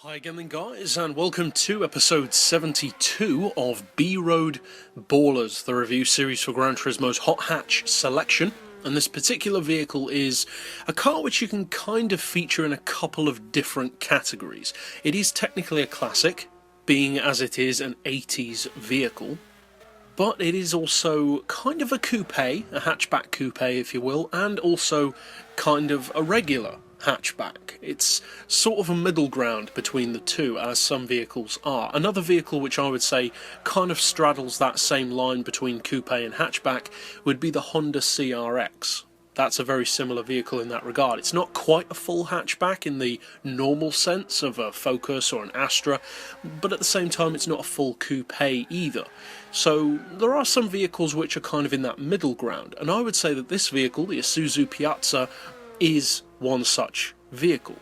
Hi again then guys, and welcome to episode 72 of B-Road Ballers, the review series for Gran Turismo's Hot Hatch selection. And this particular vehicle is a car which you can kind of feature in a couple of different categories. It is technically a classic, being as it is an 80s vehicle, but it is also kind of a coupe, a hatchback coupe if you will, and also kind of a regular hatchback. It's sort of a middle ground between the two, as some vehicles are. Another vehicle which I would say kind of straddles that same line between coupe and hatchback would be the Honda CRX. That's a very similar vehicle in that regard. It's not quite a full hatchback in the normal sense of a Focus or an Astra, but at the same time it's not a full coupe either. So there are some vehicles which are kind of in that middle ground, and I would say that this vehicle, the Isuzu Piazza, is one such vehicle.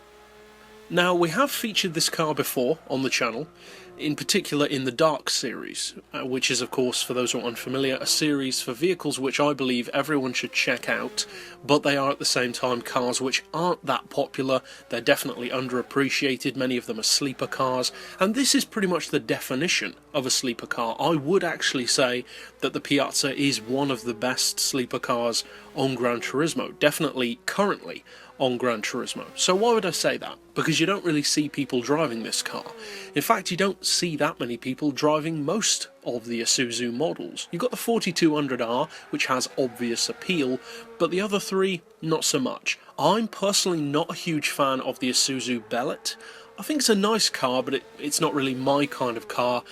Now, we have featured this car before on the channel, in particular in the Dark series, which is, of course, for those who are unfamiliar, a series for vehicles which I believe everyone should check out, but they are at the same time cars which aren't that popular. They're definitely underappreciated. Many of them are sleeper cars, and this is pretty much the definition of a sleeper car. I would actually say that the Piazza is one of the best sleeper cars on Gran Turismo, definitely currently on Gran Turismo. So why would I say that? Because you don't really see people driving this car. In fact, you don't see that many people driving most of the Isuzu models. You've got the 4200R, which has obvious appeal, but the other three, not so much. I'm personally not a huge fan of the Isuzu Bellet. I think it's a nice car, but it's not really my kind of car.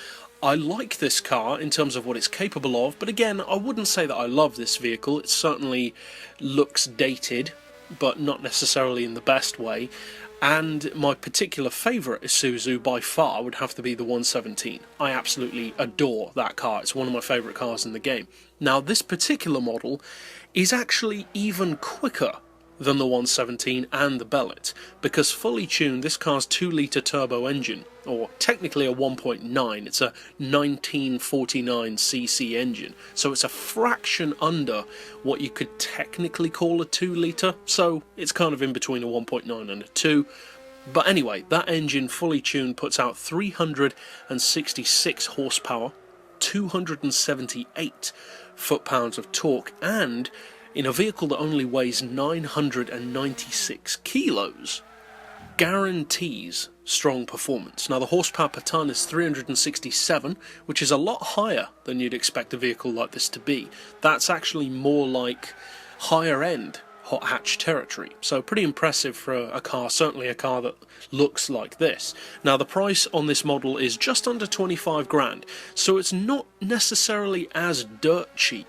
I like this car in terms of what it's capable of, but again, I wouldn't say that I love this vehicle. It certainly looks dated, but not necessarily in the best way, and my particular favourite Isuzu by far would have to be the 117. I absolutely adore that car. It's one of my favourite cars in the game. Now, this particular model is actually even quicker than the 117 and the Bellet, because fully tuned, this car's 2-litre turbo engine, or technically a 1.9, it's a 1949cc engine, so it's a fraction under what you could technically call a 2-litre, so it's kind of in between a 1.9 and a 2. But anyway, that engine fully tuned puts out 366 horsepower, 278 foot-pounds of torque, and in a vehicle that only weighs 996 kilos, guarantees strong performance. Now, the horsepower per tonne is 367, which is a lot higher than you'd expect a vehicle like this to be. That's actually more like higher end hot hatch territory, so pretty impressive for a car, certainly a car that looks like this. Now, the price on this model is just under 25 grand, so it's not necessarily as dirt cheap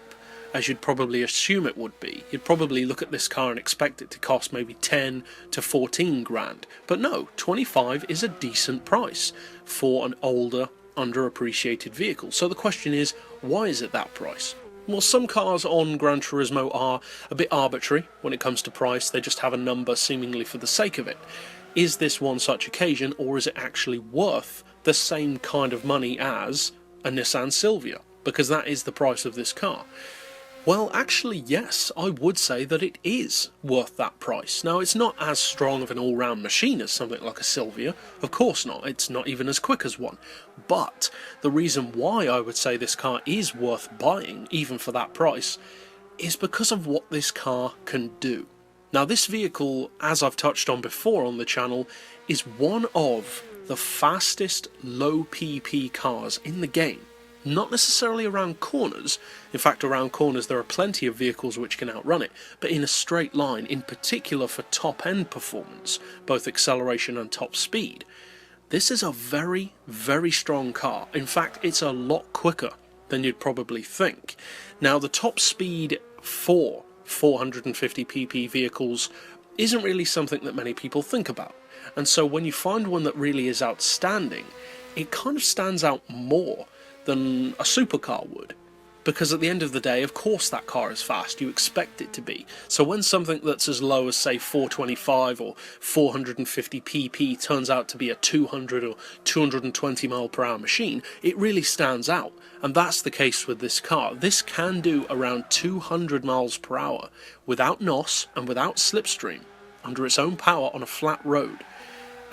as you'd probably assume it would be. You'd probably look at this car and expect it to cost maybe 10 to 14 grand. But no, 25 is a decent price for an older, underappreciated vehicle. So the question is, why is it that price? Well, some cars on Gran Turismo are a bit arbitrary when it comes to price. They just have a number seemingly for the sake of it. Is this one such occasion, or is it actually worth the same kind of money as a Nissan Silvia? Because that is the price of this car. Well, actually, yes, I would say that it is worth that price. Now, it's not as strong of an all-round machine as something like a Silvia, of course not, it's not even as quick as one. But the reason why I would say this car is worth buying, even for that price, is because of what this car can do. Now, this vehicle, as I've touched on before on the channel, is one of the fastest low PP cars in the game. Not necessarily around corners. In fact, around corners there are plenty of vehicles which can outrun it, but in a straight line, in particular for top-end performance, both acceleration and top speed, this is a very, very strong car. In fact, it's a lot quicker than you'd probably think. Now, the top speed for 450 pp vehicles isn't really something that many people think about, and so when you find one that really is outstanding, it kind of stands out more than a supercar would, because at the end of the day, of course that car is fast, you expect it to be. So when something that's as low as, say, 425 or 450 pp turns out to be a 200 or 220 mile per hour machine, it really stands out. And that's the case with this car. This can do around 200 miles per hour without NOS and without slipstream, under its own power on a flat road.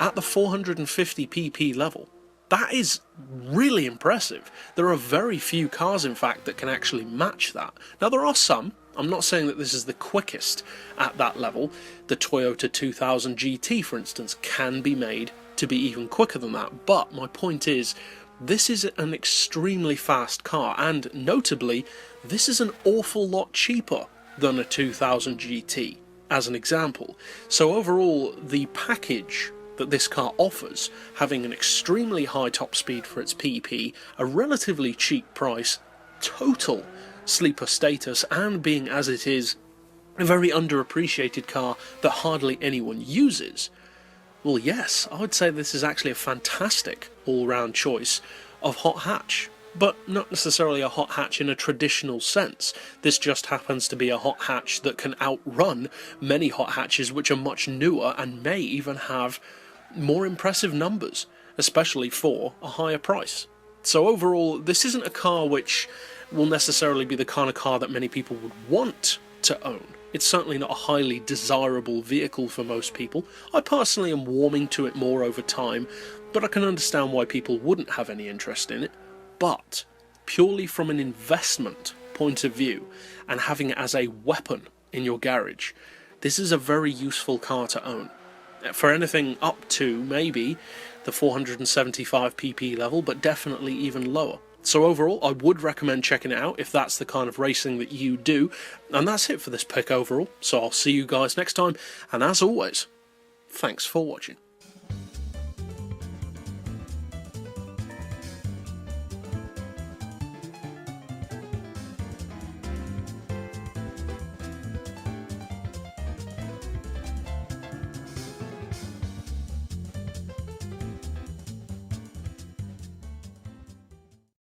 at the 450 pp level. That is really impressive. There are very few cars, in fact, that can actually match that. Now, there are some. I'm not saying that this is the quickest at that level. The Toyota 2000 GT, for instance, can be made to be even quicker than that. But my point is, this is an extremely fast car, and notably, this is an awful lot cheaper than a 2000 GT, as an example. So overall, the package that this car offers, having an extremely high top speed for its PP, a relatively cheap price, total sleeper status, and being, as it is, a very underappreciated car that hardly anyone uses, well, yes, I would say this is actually a fantastic all-round choice of hot hatch. But not necessarily a hot hatch in a traditional sense. This just happens to be a hot hatch that can outrun many hot hatches which are much newer and may even have more impressive numbers, especially for a higher price. So overall, this isn't a car which will necessarily be the kind of car that many people would want to own. It's certainly not a highly desirable vehicle for most people. I personally am warming to it more over time, but I can understand why people wouldn't have any interest in it. But purely from an investment point of view, and having it as a weapon in your garage, this is a very useful car to own. For anything up to maybe the 475 pp level, but definitely even lower. So overall, I would recommend checking it out if that's the kind of racing that you do. And that's it for this pick overall. So I'll see you guys next time, and as always, thanks for watching.